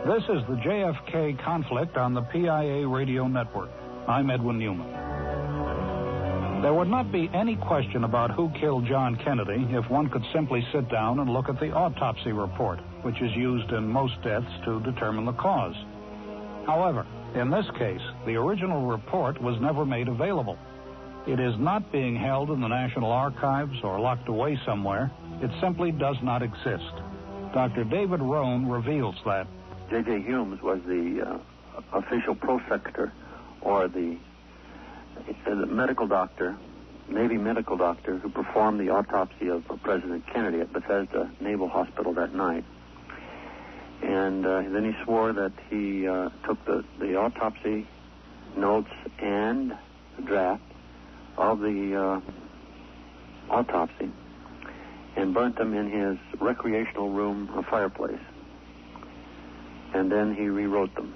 This is the JFK Conflict on the PIA radio network. I'm Edwin Newman. There would not be any question about who killed John Kennedy if one could simply sit down and look at the autopsy report, which is used in most deaths to determine the cause. However, in this case, the original report was never made available. It is not being held in the National Archives or locked away somewhere. It simply does not exist. Dr. David Rohn reveals that. J.J. Humes was the official prosecutor, or the medical doctor, Navy medical doctor, who performed the autopsy of President Kennedy at Bethesda Naval Hospital that night. And then he swore that he took the autopsy notes and the draft of the autopsy and burnt them in his recreational room fireplace. And then he rewrote them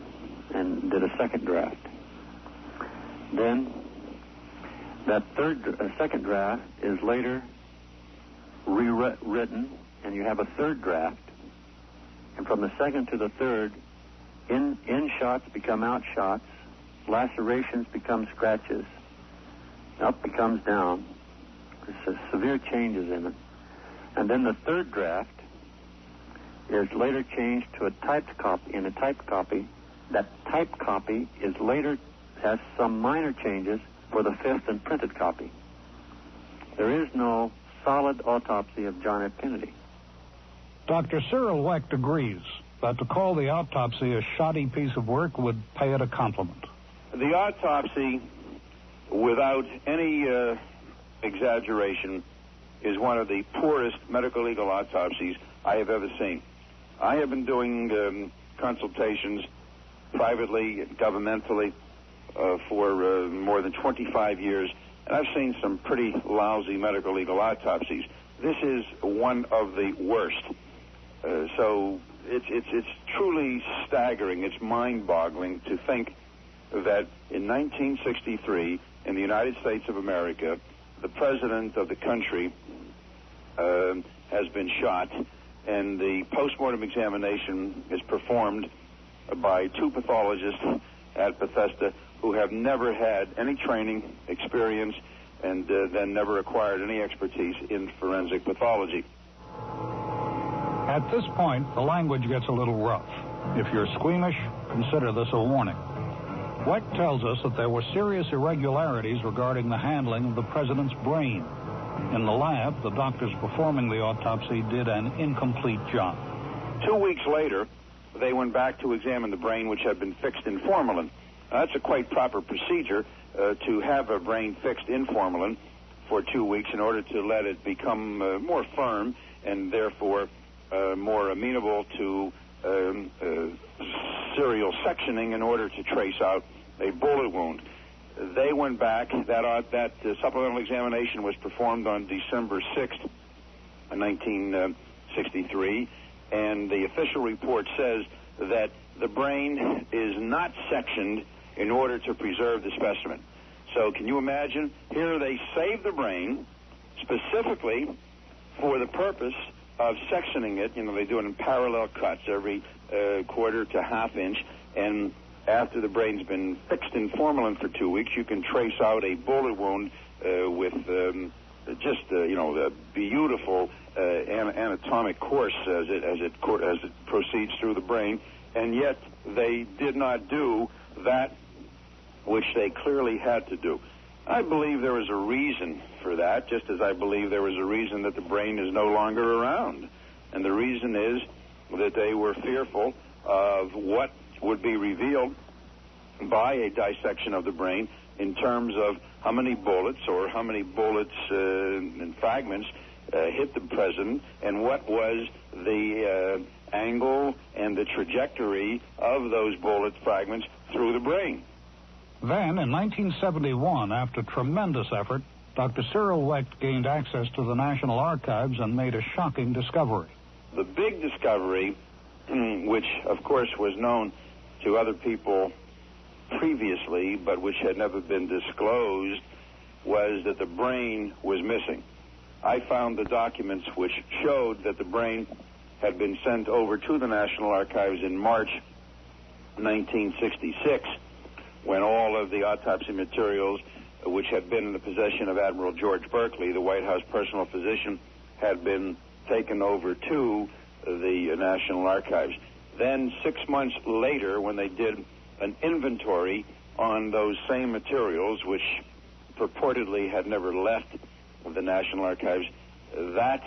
and did a second draft. Then that second draft is later rewritten, and you have a third draft. And from the second to the third, in shots become out shots, lacerations become scratches, up becomes down. There's severe changes in it. And then the third draft is later changed to a typed copy. In a typed copy, that typed copy is later has some minor changes for the fifth and printed copy. There is no solid autopsy of John F. Kennedy. Dr. Cyril Wecht agrees that to call the autopsy a shoddy piece of work would pay it a compliment. The autopsy, without any exaggeration, is one of the poorest medical legal autopsies I have ever seen. I have been doing consultations privately and governmentally for more than 25 years, and I've seen some pretty lousy medical legal autopsies. This is one of the worst. So it's truly staggering. It's mind-boggling to think that in 1963, in the United States of America, the president of the country has been shot, and the postmortem examination is performed by two pathologists at Bethesda who have never had any training, experience, and then never acquired any expertise in forensic pathology. At this point, the language gets a little rough. If you're squeamish, consider this a warning. Wecht tells us that there were serious irregularities regarding the handling of the president's brain. In the lab, the doctors performing the autopsy did an incomplete job. 2 weeks later, they went back to examine the brain, which had been fixed in formalin. Now, that's a quite proper procedure to have a brain fixed in formalin for 2 weeks in order to let it become more firm and therefore more amenable to serial sectioning in order to trace out a bullet wound. They went back. That supplemental examination was performed on December 6th, 1963, and the official report says that the brain is not sectioned in order to preserve the specimen. So can you imagine? Here they save the brain specifically for the purpose of sectioning it. You know, they do it in parallel cuts every quarter to half inch, and after the brain's been fixed in formalin for 2 weeks, you can trace out a bullet wound with a beautiful anatomic course as it proceeds through the brain. And yet they did not do that which they clearly had to do. I believe there was a reason for that, just as I believe there was a reason that the brain is no longer around. And the reason is that they were fearful of what would be revealed by a dissection of the brain in terms of how many bullets or how many bullets and fragments hit the president, and what was the angle and the trajectory of those bullet fragments through the brain. Then, in 1971, after tremendous effort, Dr. Cyril Wecht gained access to the National Archives and made a shocking discovery. The big discovery, which, of course, was known to other people previously, but which had never been disclosed, was that the brain was missing. I found the documents which showed that the brain had been sent over to the National Archives in March 1966, when all of the autopsy materials, which had been in the possession of Admiral George Berkeley, the White House personal physician, had been taken over to the National Archives. Then 6 months later, when they did an inventory on those same materials, which purportedly had never left the National Archives, that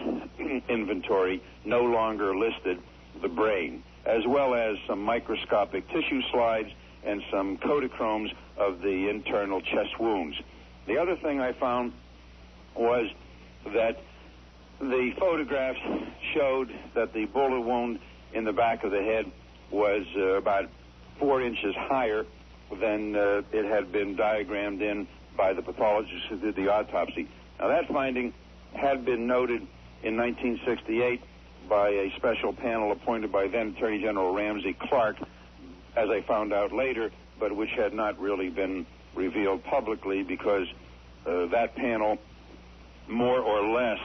inventory no longer listed the brain, as well as some microscopic tissue slides and some Kodachromes of the internal chest wounds. The other thing I found was that the photographs showed that the bullet wound in the back of the head was about 4 inches higher than it had been diagrammed in by the pathologist who did the autopsy. Now, that finding had been noted in 1968 by a special panel appointed by then Attorney General Ramsey Clark, as I found out later, but which had not really been revealed publicly because that panel more or less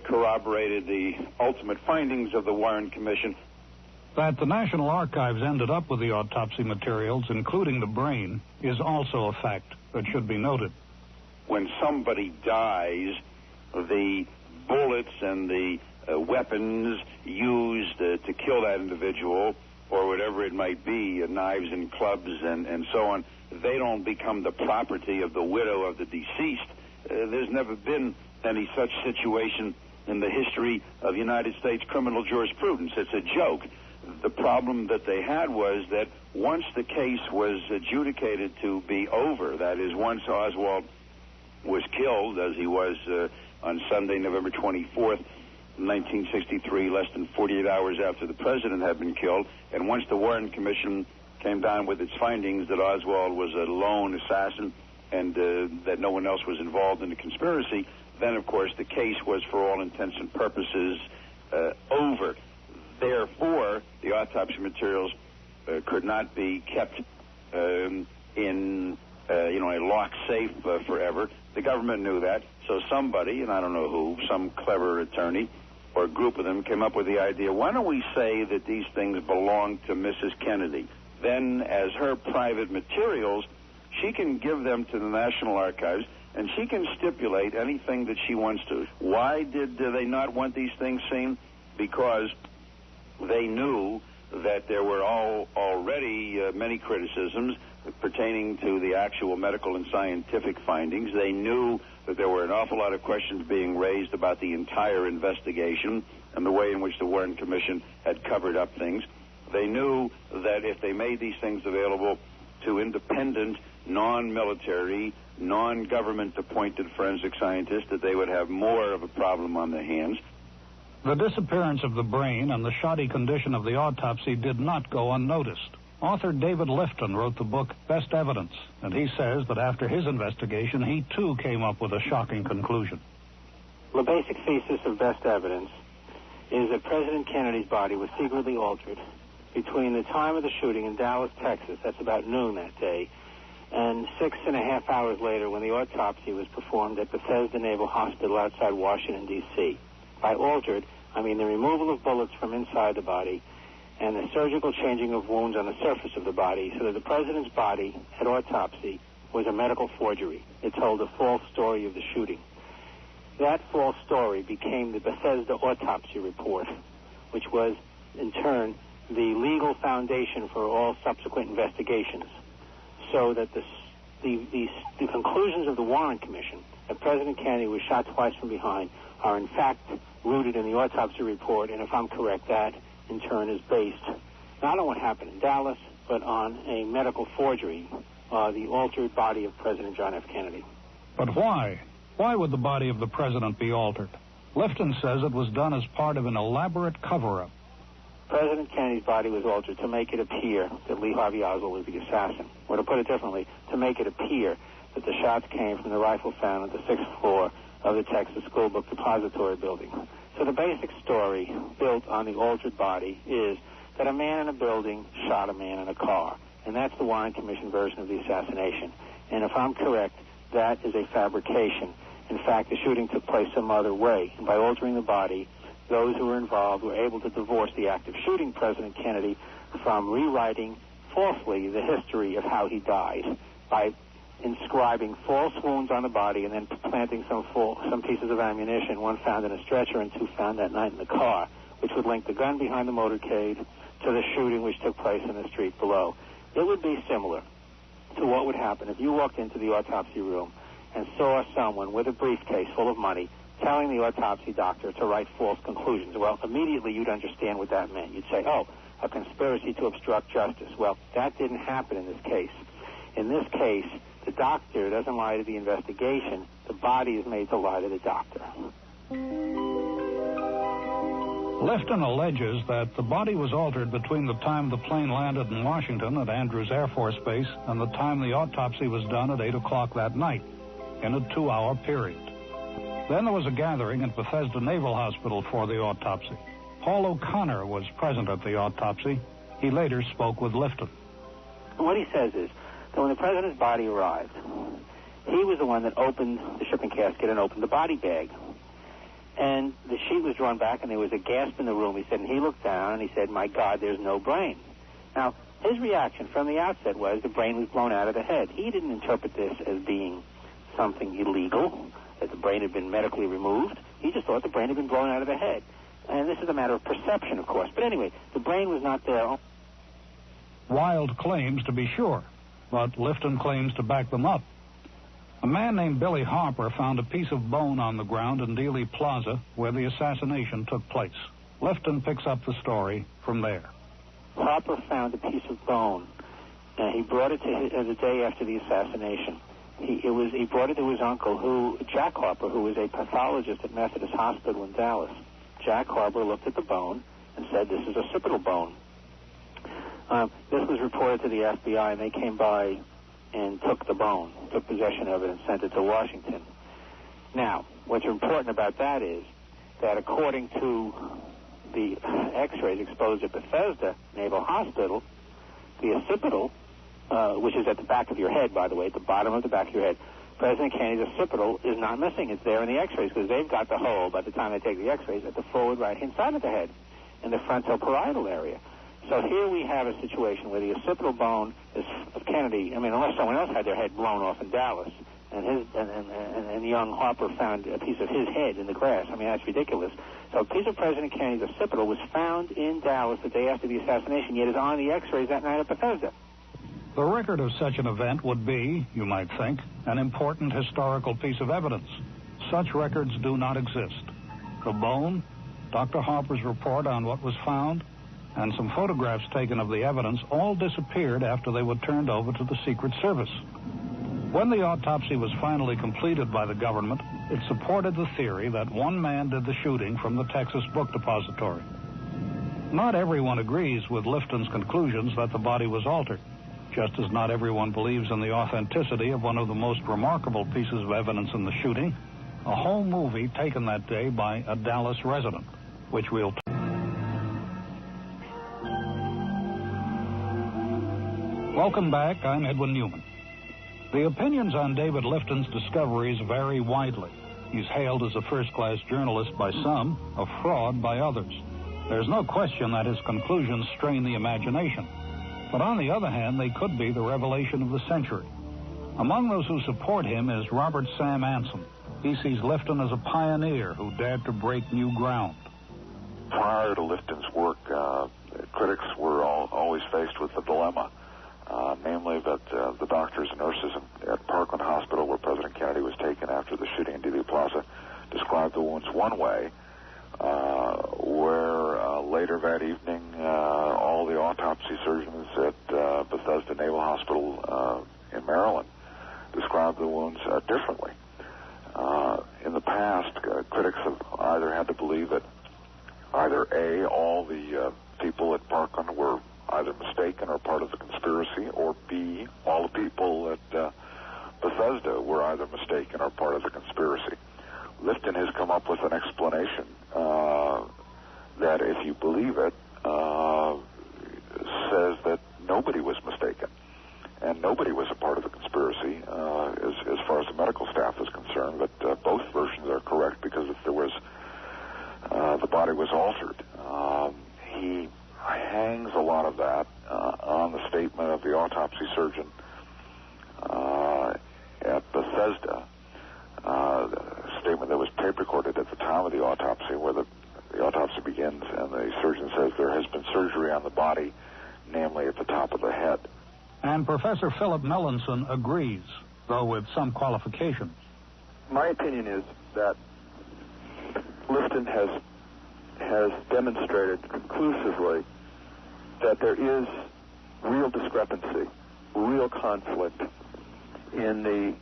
corroborated the ultimate findings of the Warren Commission. That the National Archives ended up with the autopsy materials, including the brain, is also a fact that should be noted. When somebody dies, the bullets and the weapons used to kill that individual, or whatever it might be, knives and clubs and so on, they don't become the property of the widow of the deceased. There's never been any such situation in the history of United States criminal jurisprudence. It's a joke. The problem that they had was that once the case was adjudicated to be over, that is, once Oswald was killed, as he was on Sunday, November 24th, 1963, less than 48 hours after the president had been killed, and once the Warren Commission came down with its findings that Oswald was a lone assassin and that no one else was involved in the conspiracy, then, of course, the case was, for all intents and purposes, over. Therefore, the autopsy materials could not be kept in a locked safe forever. The government knew that, so somebody, and I don't know who, some clever attorney or a group of them came up with the idea, why don't we say that these things belong to Mrs. Kennedy? Then, as her private materials, she can give them to the National Archives, and she can stipulate anything that she wants to. Why did they not want these things seen? Because they knew that there were already many criticisms pertaining to the actual medical and scientific findings. They knew that there were an awful lot of questions being raised about the entire investigation and the way in which the Warren Commission had covered up things. They knew that if they made these things available to independent, non-military, non-government appointed forensic scientists, that they would have more of a problem on their hands. The disappearance of the brain and the shoddy condition of the autopsy did not go unnoticed. Author David Lifton wrote the book Best Evidence, and he says that after his investigation, he too came up with a shocking conclusion. The basic thesis of Best Evidence is that President Kennedy's body was secretly altered between the time of the shooting in Dallas, Texas, that's about noon that day, and 6.5 hours later when the autopsy was performed at Bethesda Naval Hospital outside Washington, D.C. By altered, I mean the removal of bullets from inside the body and the surgical changing of wounds on the surface of the body, so that the president's body at autopsy was a medical forgery. It told a false story of the shooting. That false story became the Bethesda autopsy report, which was, in turn, the legal foundation for all subsequent investigations, so that the conclusions of the Warren Commission that President Kennedy was shot twice from behind are, in fact, rooted in the autopsy report, and if I'm correct, that, in turn, is based not on what happened in Dallas, but on a medical forgery, the altered body of President John F. Kennedy. But why? Why would the body of the president be altered? Lifton says it was done as part of an elaborate cover-up. President Kennedy's body was altered to make it appear that Lee Harvey Oswald was the assassin. Or to put it differently, to make it appear that the shots came from the rifle found at the 6th floor of the Texas School Book Depository building. So the basic story built on the altered body is that a man in a building shot a man in a car. And that's the Warren Commission version of the assassination. And if I'm correct, that is a fabrication. In fact, the shooting took place some other way. And by altering the body, those who were involved were able to divorce the act of shooting President Kennedy from rewriting, falsely the history of how he died by inscribing false wounds on the body and then planting some pieces of ammunition, one found in a stretcher and two found that night in the car, which would link the gun behind the motorcade to the shooting which took place in the street below. It would be similar to what would happen if you walked into the autopsy room and saw someone with a briefcase full of money telling the autopsy doctor to write false conclusions. Well, immediately you'd understand what that meant. You'd say, oh, a conspiracy to obstruct justice. Well, that didn't happen in this case. In this case, the doctor doesn't lie to the investigation. The body is made to lie to the doctor. Lifton alleges that the body was altered between the time the plane landed in Washington at Andrews Air Force Base and the time the autopsy was done at 8 o'clock that night, in a 2-hour period. Then there was a gathering at Bethesda Naval Hospital for the autopsy. Paul O'Connor was present at the autopsy. He later spoke with Lifton. What he says is that when the president's body arrived, he was the one that opened the shipping casket and opened the body bag. And the sheet was drawn back, and there was a gasp in the room. He said, and he looked down, and he said, my God, there's no brain. Now, his reaction from the outset was the brain was blown out of the head. He didn't interpret this as being something illegal, that the brain had been medically removed. He just thought the brain had been blown out of the head. And this is a matter of perception, of course. But anyway, the brain was not there. Wild claims, to be sure, but Lifton claims to back them up. A man named Billy Harper found a piece of bone on the ground in Dealey Plaza where the assassination took place. Lifton picks up the story from there. Harper found a piece of bone. He brought it to the day after the assassination. He brought it to his uncle, Jack Harper, who was a pathologist at Methodist Hospital in Dallas. Jack Harper looked at the bone and said, this is occipital bone. This was reported to the FBI, and they came by and took the bone, took possession of it, and sent it to Washington. Now, what's important about that is that according to the x-rays exposed at Bethesda Naval Hospital, the occipital, which is at the back of your head, by the way, at the bottom of the back of your head, President Kennedy's occipital is not missing. It's there in the x-rays because they've got the hole, by the time they take the x-rays, at the forward right-hand side of the head in the frontal-parietal area. So here we have a situation where the occipital bone of Kennedy, unless someone else had their head blown off in Dallas, and young Harper found a piece of his head in the grass. That's ridiculous. So a piece of President Kennedy's occipital was found in Dallas the day after the assassination, yet is on the x-rays that night at Bethesda. The record of such an event would be, you might think, an important historical piece of evidence. Such records do not exist. The bone, Dr. Harper's report on what was found, and some photographs taken of the evidence all disappeared after they were turned over to the Secret Service. When the autopsy was finally completed by the government, it supported the theory that one man did the shooting from the Texas Book Depository. Not everyone agrees with Lifton's conclusions that the body was altered, just as not everyone believes in the authenticity of one of the most remarkable pieces of evidence in the shooting, a home movie taken that day by a Dallas resident, which we'll... Welcome back. I'm Edwin Newman. The opinions on David Lifton's discoveries vary widely. He's hailed as a first-class journalist by some, a fraud by others. There's no question that his conclusions strain the imagination. But on the other hand, they could be the revelation of the century. Among those who support him is Robert Sam Anson. He sees Lifton as a pioneer who dared to break new ground. Prior to Lifton's work, critics were always faced with the dilemma, namely that the doctors and nurses at Parkland Hospital, where President Kennedy was taken after the shooting in Dealey Plaza, described the wounds one way, where later that evening all the autopsy surgeons at Bethesda Naval Hospital in Maryland described the wounds differently. In the past, critics have either had to believe that either A, all the people at Parkland were either mistaken or part of the conspiracy, or B, all the people at Bethesda were either mistaken or part of the conspiracy. Lifton has come up with an explanation that, if you believe it, says that nobody was mistaken and nobody was a part of the conspiracy as far as the medical staff is concerned, but both versions are correct because if there was the body was altered. He hangs a lot of that on the statement statement of the autopsy surgeon at Bethesda, a statement that was tape recorded at the time of the autopsy, where the autopsy begins and the surgeon says there has been surgery on the body, namely at the top of the head. And Professor Philip Melanson agrees, though with some qualifications. My opinion is that Lifton has demonstrated conclusively that there is real discrepancy, real conflict in the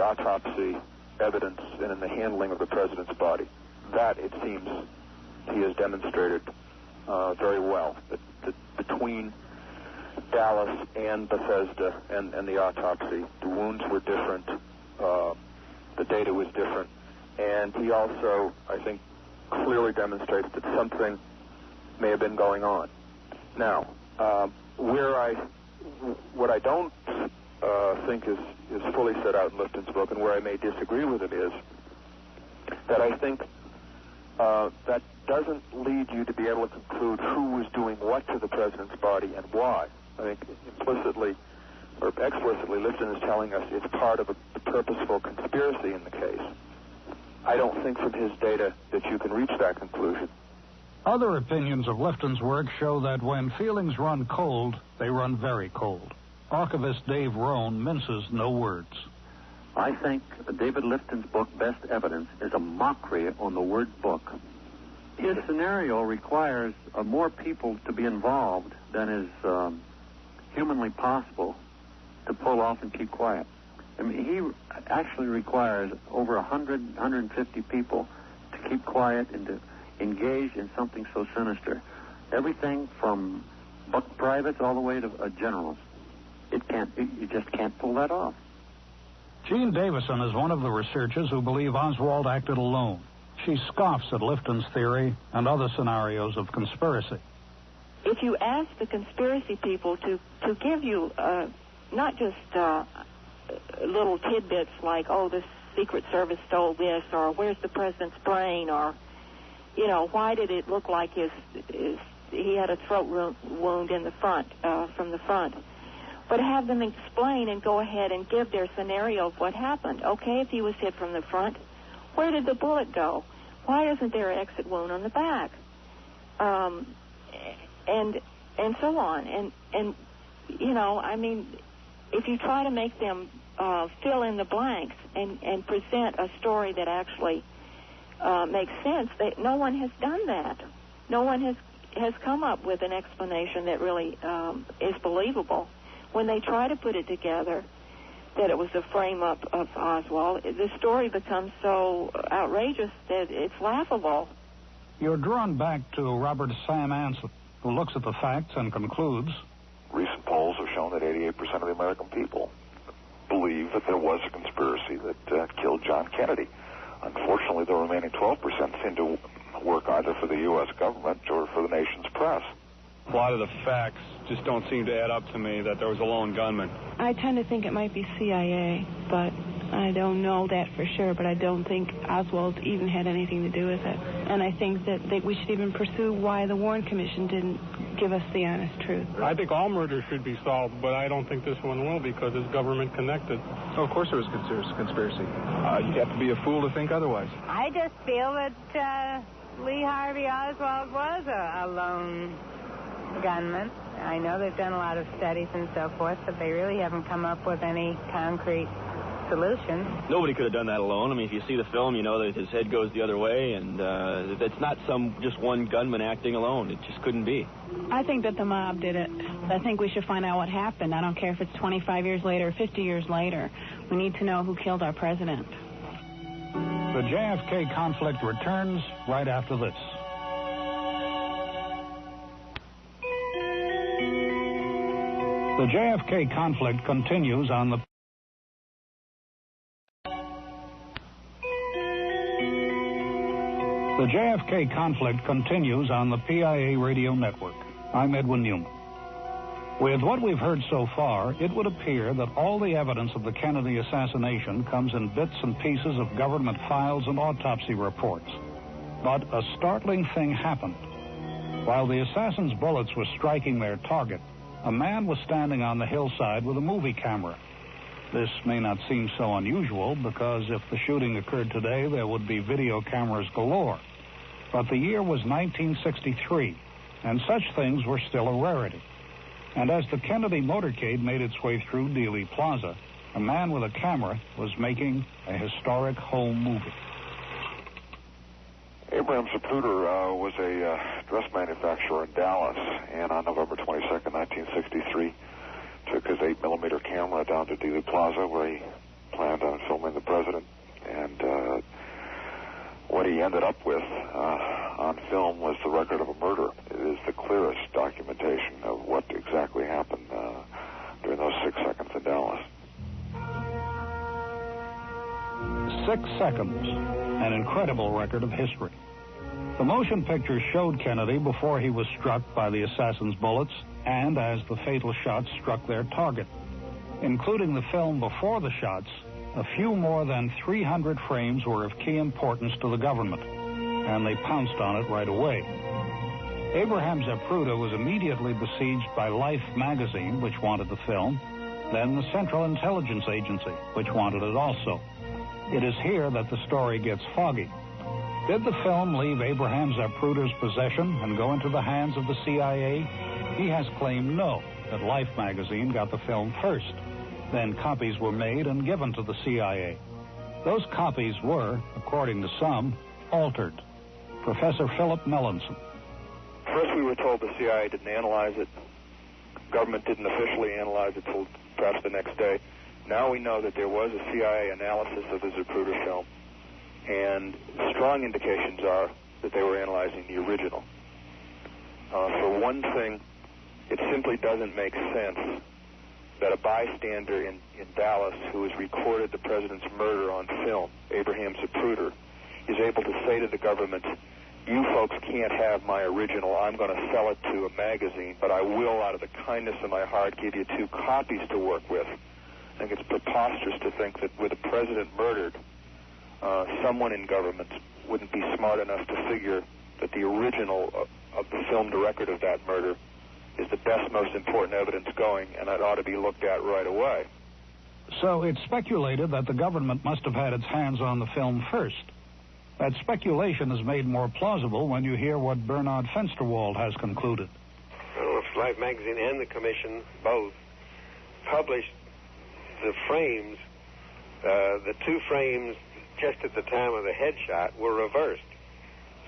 autopsy evidence and in the handling of the president's body. That, it seems, he has demonstrated very well, that between Dallas and Bethesda and the autopsy, the wounds were different, the data was different, and he also, I think, clearly demonstrates that something may have been going on. Now, what I don't think is fully set out in Lifton's book, and where I may disagree with it, is that I think that doesn't lead you to be able to conclude who was doing what to the president's body and why. I think implicitly or explicitly, Lifton is telling us it's part of a purposeful conspiracy in the case. I don't think from his data that you can reach that conclusion. Other opinions of Lifton's work show that when feelings run cold, they run very cold. Archivist Dave Rohn minces no words. I think David Lifton's book, Best Evidence, is a mockery on the word book. His scenario requires more people to be involved than is humanly possible to pull off and keep quiet. I mean, he actually requires over 100, 150 people to keep quiet and to engage in something so sinister. Everything from buck privates all the way to generals. You just can't pull that off. Jean Davison is one of the researchers who believe Oswald acted alone. She scoffs at Lifton's theory and other scenarios of conspiracy. If you ask the conspiracy people to give you not just little tidbits like, oh, the Secret Service stole this, or where's the president's brain, or, you know, why did it look like he had a throat wound in the front, from the front, but have them explain and go ahead and give their scenario of what happened. Okay, if he was hit from the front, where did the bullet go? Why isn't there an exit wound on the back? And so on. And you know, I mean, if you try to make them fill in the blanks and present a story that actually makes sense, no one has done that. No one has come up with an explanation that really is believable. When they try to put it together, that it was a frame-up of Oswald, the story becomes so outrageous that it's laughable. You're drawn back to Robert Sam Anson, who looks at the facts and concludes, recent polls have shown that 88% of the American people believe that there was a conspiracy that killed John Kennedy. Unfortunately, the remaining 12% seem to work either for the U.S. government or for the nation's press. A lot of the facts just don't seem to add up to me that there was a lone gunman. I tend to think it might be CIA, but I don't know that for sure, but I don't think Oswald even had anything to do with it. And I think that we should even pursue why the Warren Commission didn't give us the honest truth. I think all murders should be solved, but I don't think this one will because it's government connected. Oh, of course there was conspiracy. You'd have to be a fool to think otherwise. I just feel that Lee Harvey Oswald was a lone gunman. I know they've done a lot of studies and so forth, but they really haven't come up with any concrete solution. Nobody could have done that alone. I mean, if you see the film, you know that his head goes the other way, and it's not just one gunman acting alone. It just couldn't be. I think that the mob did it. I think we should find out what happened. I don't care if it's 25 years later or 50 years later. We need to know who killed our president. The JFK conflict returns right after this. The JFK conflict continues on the... The JFK conflict continues on the PIA radio network. I'm Edwin Newman. With what we've heard so far, it would appear that all the evidence of the Kennedy assassination comes in bits and pieces of government files and autopsy reports. But a startling thing happened. While the assassin's bullets were striking their target, a man was standing on the hillside with a movie camera. This may not seem so unusual because if the shooting occurred today, there would be video cameras galore. But the year was 1963, and such things were still a rarity. And as the Kennedy motorcade made its way through Dealey Plaza, a man with a camera was making a historic home movie. Abraham Zapruder was a dress manufacturer in Dallas, and on November 22nd, 1963, took his 8mm camera down to Dealey Plaza, where he planned on filming the president. And what he ended up with on film was the record of a murder. It is the clearest documentation of what exactly happened during those 6 seconds in Dallas. 6 seconds, an incredible record of history. The motion picture showed Kennedy before he was struck by the assassin's bullets and as the fatal shots struck their target. Including the film before the shots, a few more than 300 frames were of key importance to the government, and they pounced on it right away. Abraham Zapruder was immediately besieged by Life magazine, which wanted the film, then the Central Intelligence Agency, which wanted it also. It is here that the story gets foggy. Did the film leave Abraham Zapruder's possession and go into the hands of the CIA? He has claimed no, that Life magazine got the film first. Then copies were made and given to the CIA. Those copies were, according to some, altered. Professor Philip Melanson. First we were told the CIA didn't analyze it. Government didn't officially analyze it until perhaps the next day. Now we know that there was a CIA analysis of the Zapruder film, and strong indications are that they were analyzing the original. For one thing, it simply doesn't make sense that a bystander in Dallas who has recorded the president's murder on film, Abraham Zapruder, is able to say to the government, you folks can't have my original, I'm going to sell it to a magazine, but I will, out of the kindness of my heart, give you 2 copies to work with. I think it's preposterous to think that with a president murdered, someone in government wouldn't be smart enough to figure that the original of the filmed record of that murder is the best, most important evidence going, and it ought to be looked at right away. So it's speculated that the government must have had its hands on the film first. That speculation is made more plausible when you hear what Bernard Fensterwald has concluded. Well, Life magazine and the commission both published the frames. The 2 frames just at the time of the headshot were reversed.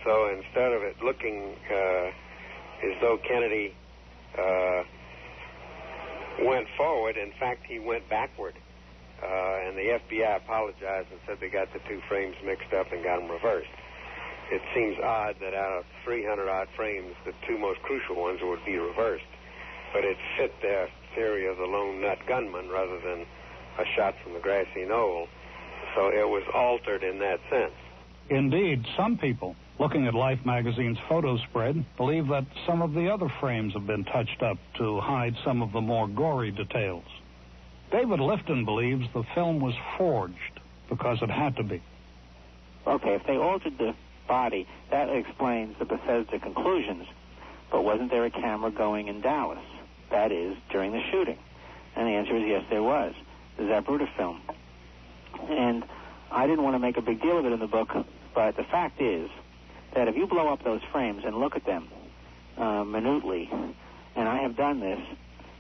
So instead of it looking as though Kennedy went forward, in fact, he went backward. And the FBI apologized and said they got the 2 frames mixed up and got them reversed. It seems odd that out of 300-odd frames, the 2 most crucial ones would be reversed. But it fit their theory of the lone nut gunman rather than a shot from the grassy knoll. So it was altered in that sense. Indeed, some people, looking at Life magazine's photo spread, believe that some of the other frames have been touched up to hide some of the more gory details. David Lifton believes the film was forged because it had to be. Okay, if they altered the body, that explains the Bethesda conclusions. But wasn't there a camera going in Dallas? That is, during the shooting. And the answer is yes, there was. The Zapruder film. And I didn't want to make a big deal of it in the book, but the fact is that if you blow up those frames and look at them minutely, and I have done this,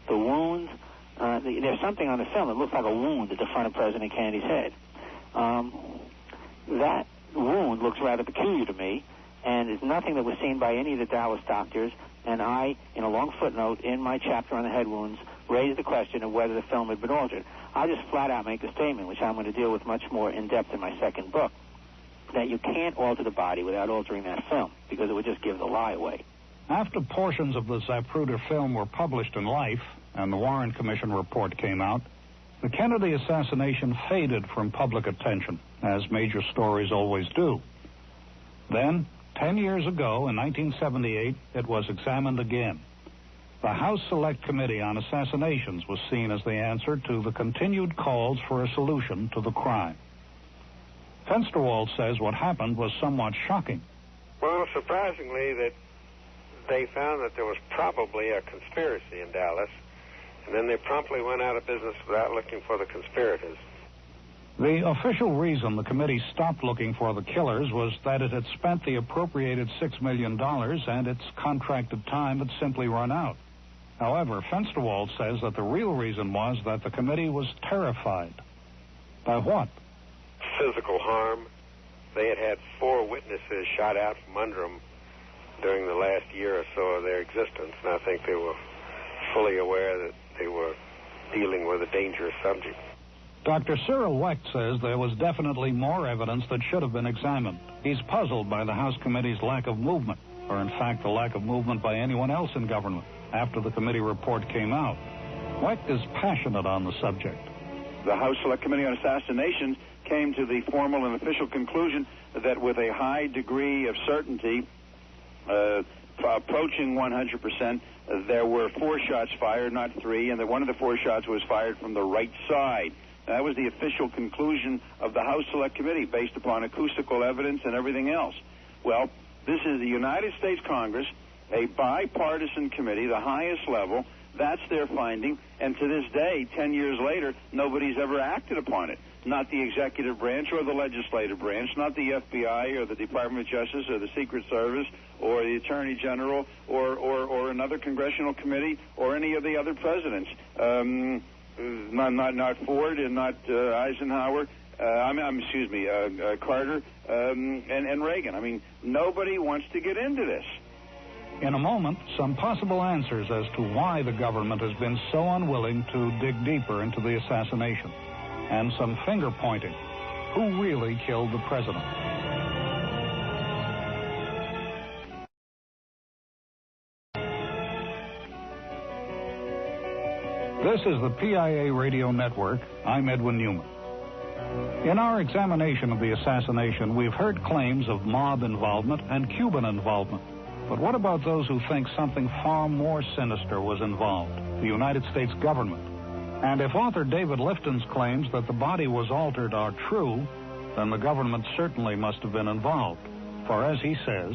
the wounds, there's something on the film that looks like a wound at the front of President Kennedy's head. That wound looks rather peculiar to me, and it's nothing that was seen by any of the Dallas doctors, and I, in a long footnote in my chapter on the head wounds, raised the question of whether the film had been altered. I'll just flat out make a statement, which I'm going to deal with much more in depth in my second book, that you can't alter the body without altering that film, because it would just give the lie away. After portions of the Zapruder film were published in Life and the Warren Commission report came out, the Kennedy assassination faded from public attention, as major stories always do. Then, 10 years ago, in 1978, it was examined again. The House Select Committee on Assassinations was seen as the answer to the continued calls for a solution to the crime. Fensterwald says what happened was somewhat shocking. Well, surprisingly, that they found that there was probably a conspiracy in Dallas, and then they promptly went out of business without looking for the conspirators. The official reason the committee stopped looking for the killers was that it had spent the appropriated $6 million and its contracted time had simply run out. However, Fensterwald says that the real reason was that the committee was terrified. By what? Physical harm. They had had 4 witnesses shot out from under them during the last year or so of their existence, and I think they were fully aware that they were dealing with a dangerous subject. Dr. Cyril Wecht says there was definitely more evidence that should have been examined. He's puzzled by the House committee's lack of movement, or in fact the lack of movement by anyone else in government after the committee report came out. Wecht is passionate on the subject. The House Select Committee on Assassinations came to the formal and official conclusion that with a high degree of certainty, approaching 100%, there were 4 shots fired, not 3, and that one of the 4 shots was fired from the right side. That was the official conclusion of the House Select Committee based upon acoustical evidence and everything else. Well, this is the United States Congress, a bipartisan committee, the highest level. That's their finding, and to this day, 10 years later, nobody's ever acted upon it. Not the executive branch or the legislative branch, not the FBI or the Department of Justice or the Secret Service or the Attorney General or another congressional committee or any of the other presidents. Not Ford and not Eisenhower. Carter and Reagan. I mean, nobody wants to get into this. In a moment, some possible answers as to why the government has been so unwilling to dig deeper into the assassination, and some finger-pointing. Who really killed the president? This is the PIA Radio Network. I'm Edwin Newman. In our examination of the assassination, we've heard claims of mob involvement and Cuban involvement. But what about those who think something far more sinister was involved, the United States government? And if author David Lifton's claims that the body was altered are true, then the government certainly must have been involved. For as he says,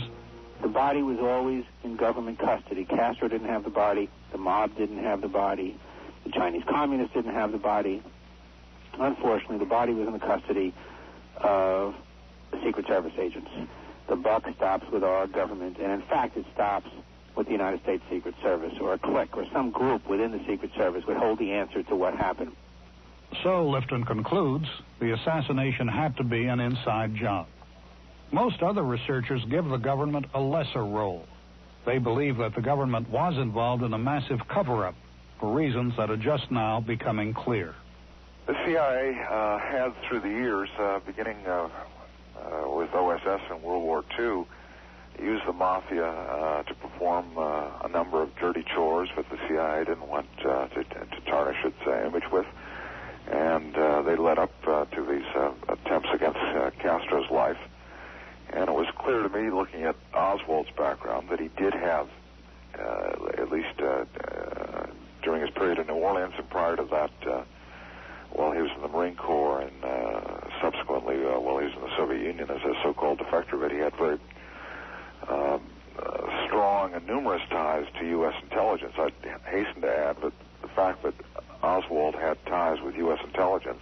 the body was always in government custody. Castro didn't have the body. The mob didn't have the body. The Chinese communists didn't have the body. Unfortunately, the body was in the custody of the Secret Service agents. The buck stops with our government, and in fact, it stops with the United States Secret Service, or a clique, or some group within the Secret Service would hold the answer to what happened. So, Lifton concludes, the assassination had to be an inside job. Most other researchers give the government a lesser role. They believe that the government was involved in a massive cover-up for reasons that are just now becoming clear. The CIA had, through the years, beginning with OSS in World War II, used the mafia to perform a number of dirty chores that the CIA didn't want to tarnish its image with. And they led up to these attempts against Castro's life. And it was clear to me, looking at Oswald's background, that he did have, at least during his period in New Orleans and prior to that, while he was in the Marine Corps and subsequently while he was in the Soviet Union as a so-called defector, but he had very strong and numerous ties to U.S. intelligence. I'd hasten to add that the fact that Oswald had ties with U.S. intelligence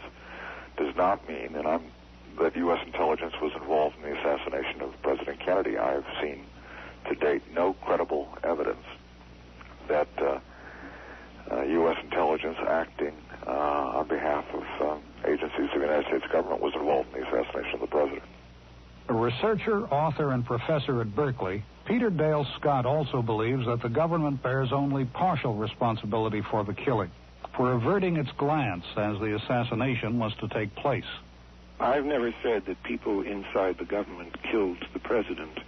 does not mean that U.S. intelligence was involved in the assassination of President Kennedy. I have seen to date no credible evidence that U.S. intelligence acting on behalf of agencies of the United States government was involved in the assassination of the president. A researcher, author, and professor at Berkeley, Peter Dale Scott also believes that the government bears only partial responsibility for the killing, for averting its glance as the assassination was to take place. I've never said that people inside the government killed the president,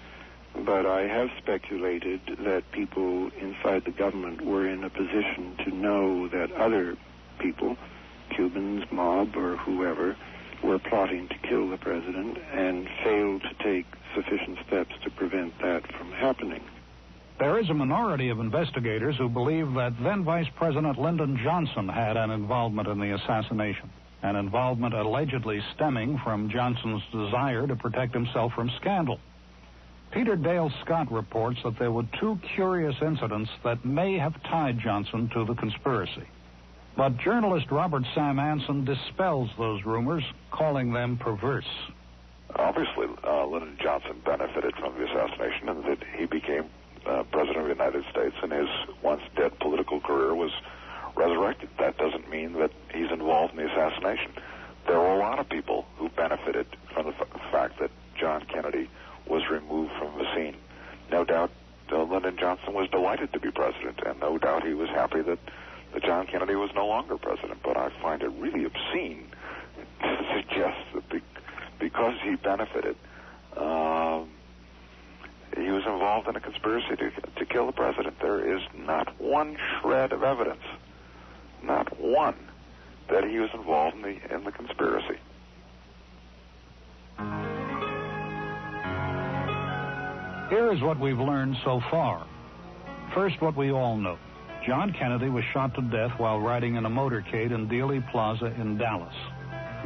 but I have speculated that people inside the government were in a position to know that other people, Cubans, mob, or whoever, were plotting to kill the president and failed to take sufficient steps to prevent that from happening. There is a minority of investigators who believe that then Vice President Lyndon Johnson had an involvement in the assassination, an involvement allegedly stemming from Johnson's desire to protect himself from scandal. Peter Dale Scott reports that there were two curious incidents that may have tied Johnson to the conspiracy. But journalist Robert Sam Anson dispels those rumors, calling them perverse. Obviously, Lyndon Johnson benefited from the assassination, and that he became President of the United States, and his once dead political career was resurrected. That doesn't mean that he's involved in the assassination. There were a lot of people who benefited from the fact that John Kennedy was removed from the scene. No doubt Lyndon Johnson was delighted to be president, and no doubt he was happy that John Kennedy was no longer president. But I find it really obscene to suggest that because he benefited, he was involved in a conspiracy to kill the president. There is not one shred of evidence, not one, that he was involved in the conspiracy. Here is what we've learned so far. First, what we all know. John Kennedy was shot to death while riding in a motorcade in Dealey Plaza in Dallas.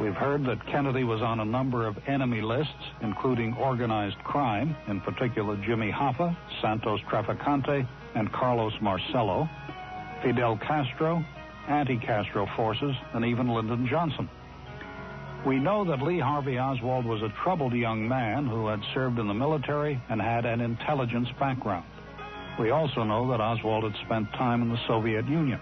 We've heard that Kennedy was on a number of enemy lists, including organized crime, in particular Jimmy Hoffa, Santos Trafficante, and Carlos Marcello, Fidel Castro, anti-Castro forces, and even Lyndon Johnson. We know that Lee Harvey Oswald was a troubled young man who had served in the military and had an intelligence background. We also know that Oswald had spent time in the Soviet Union.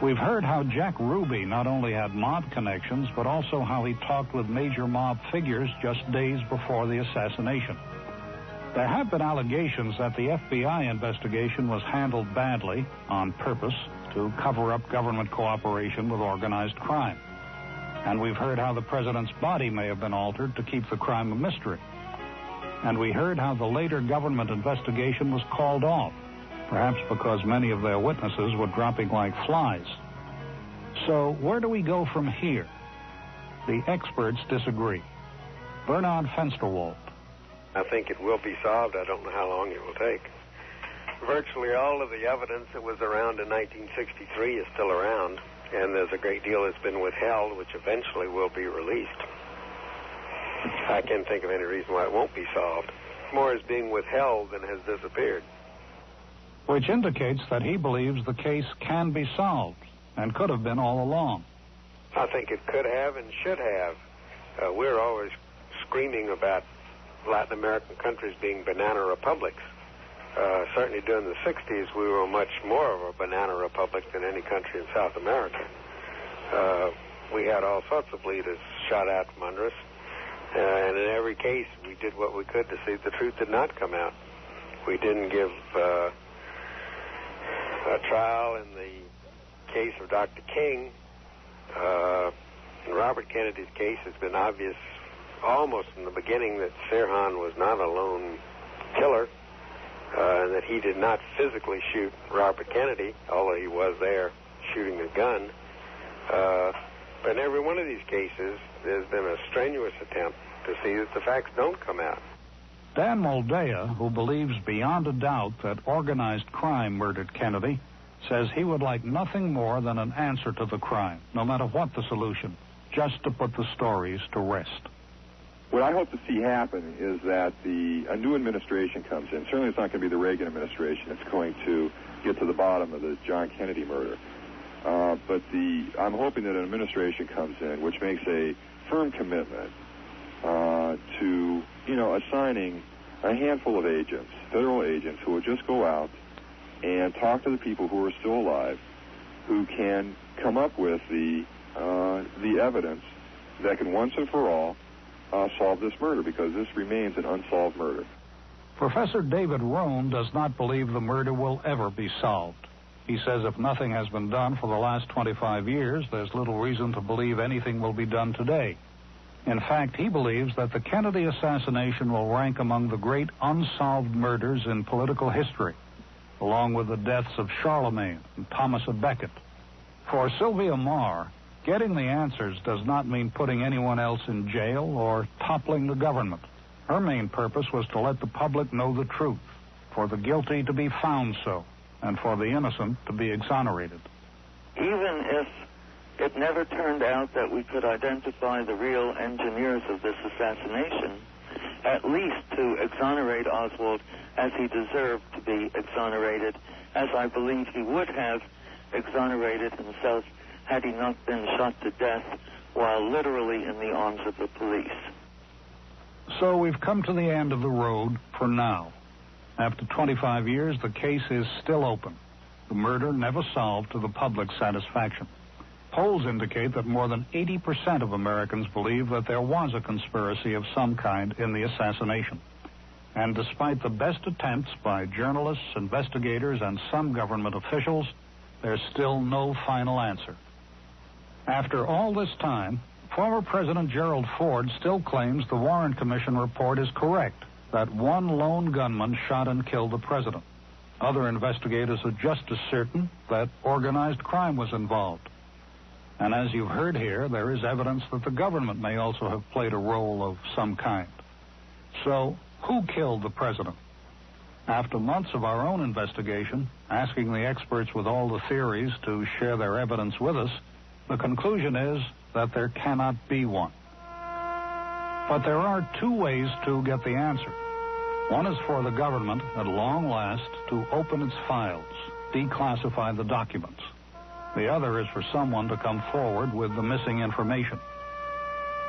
We've heard how Jack Ruby not only had mob connections, but also how he talked with major mob figures just days before the assassination. There have been allegations that the FBI investigation was handled badly, on purpose, to cover up government cooperation with organized crime. And we've heard how the president's body may have been altered to keep the crime a mystery. And we heard how the later government investigation was called off, perhaps because many of their witnesses were dropping like flies. So where do we go from here? The experts disagree. Bernard Fensterwald. I think it will be solved. I don't know how long it will take. Virtually all of the evidence that was around in 1963 is still around, and there's a great deal that's been withheld, which eventually will be released. I can't think of any reason why it won't be solved. More is being withheld than has disappeared. Which indicates that he believes the case can be solved, and could have been all along. I think it could have and should have. We're always screaming about Latin American countries being banana republics. Certainly during the 60s, we were much more of a banana republic than any country in South America. We had all sorts of leaders shot out from under us. And in every case, we did what we could to see the truth did not come out. We didn't give a trial in the case of Dr. King. In Robert Kennedy's case, it's been obvious almost from the beginning that Sirhan was not a lone killer, and that he did not physically shoot Robert Kennedy, although he was there shooting a gun. But in every one of these cases, there's been a strenuous attempt to see that the facts don't come out. Dan Moldea, who believes beyond a doubt that organized crime murdered Kennedy, says he would like nothing more than an answer to the crime, no matter what the solution, just to put the stories to rest. What I hope to see happen is that a new administration comes in. Certainly it's not going to be the Reagan administration that's going to get to the bottom of the John Kennedy murder. But I'm hoping that an administration comes in which makes a firm commitment to, assigning a handful of agents, federal agents, who will just go out and talk to the people who are still alive, who can come up with the evidence that can once and for all solve this murder, because this remains an unsolved murder. Professor David Rohn does not believe the murder will ever be solved. He says if nothing has been done for the last 25 years, there's little reason to believe anything will be done today. In fact, he believes that the Kennedy assassination will rank among the great unsolved murders in political history, along with the deaths of Charlemagne and Thomas à Becket. For Sylvia Marr, getting the answers does not mean putting anyone else in jail or toppling the government. Her main purpose was to let the public know the truth, for the guilty to be found so, and for the innocent to be exonerated. Even if it never turned out that we could identify the real engineers of this assassination, at least to exonerate Oswald as he deserved to be exonerated, as I believe he would have exonerated himself had he not been shot to death while literally in the arms of the police. So we've come to the end of the road for now. After 25 years, the case is still open. The murder never solved to the public's satisfaction. Polls indicate that more than 80% of Americans believe that there was a conspiracy of some kind in the assassination. And despite the best attempts by journalists, investigators, and some government officials, there's still no final answer. After all this time, former President Gerald Ford still claims the Warren Commission report is correct, that one lone gunman shot and killed the president. Other investigators are just as certain that organized crime was involved. And as you've heard here, there is evidence that the government may also have played a role of some kind. So, who killed the president? After months of our own investigation, asking the experts with all the theories to share their evidence with us, the conclusion is that there cannot be one. But there are two ways to get the answer. One is for the government, at long last, to open its files, declassify the documents. The other is for someone to come forward with the missing information.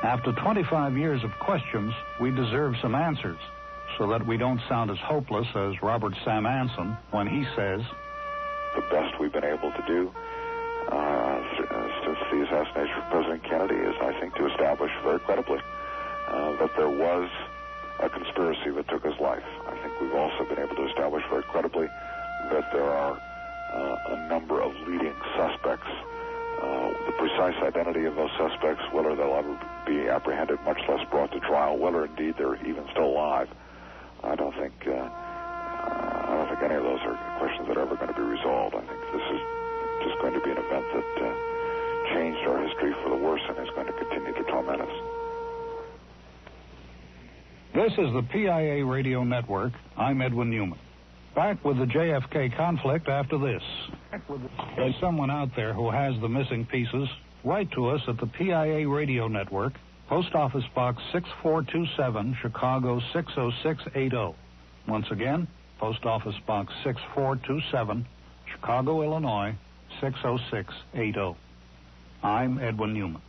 After 25 years of questions, we deserve some answers, so that we don't sound as hopeless as Robert Sam Anson when he says, "The best we've been able to do since the assassination of President Kennedy is, I think, to establish very credibly that there was a conspiracy that took his life. I think we've also been able to establish very credibly that there are a number of leading suspects. The precise identity of those suspects, whether they'll ever be apprehended, much less brought to trial, whether indeed they're even still alive, I don't think any of those are questions that are ever going to be resolved. I think this is just going to be an event that changed our history for the worse and is going to continue to torment us." This is the PIA Radio Network. I'm Edwin Newman. Back with the JFK conflict after this. There's someone out there who has the missing pieces. Write to us at the PIA Radio Network, Post Office Box 6427, Chicago 60680. Once again, Post Office Box 6427, Chicago, Illinois 60680. I'm Edwin Newman.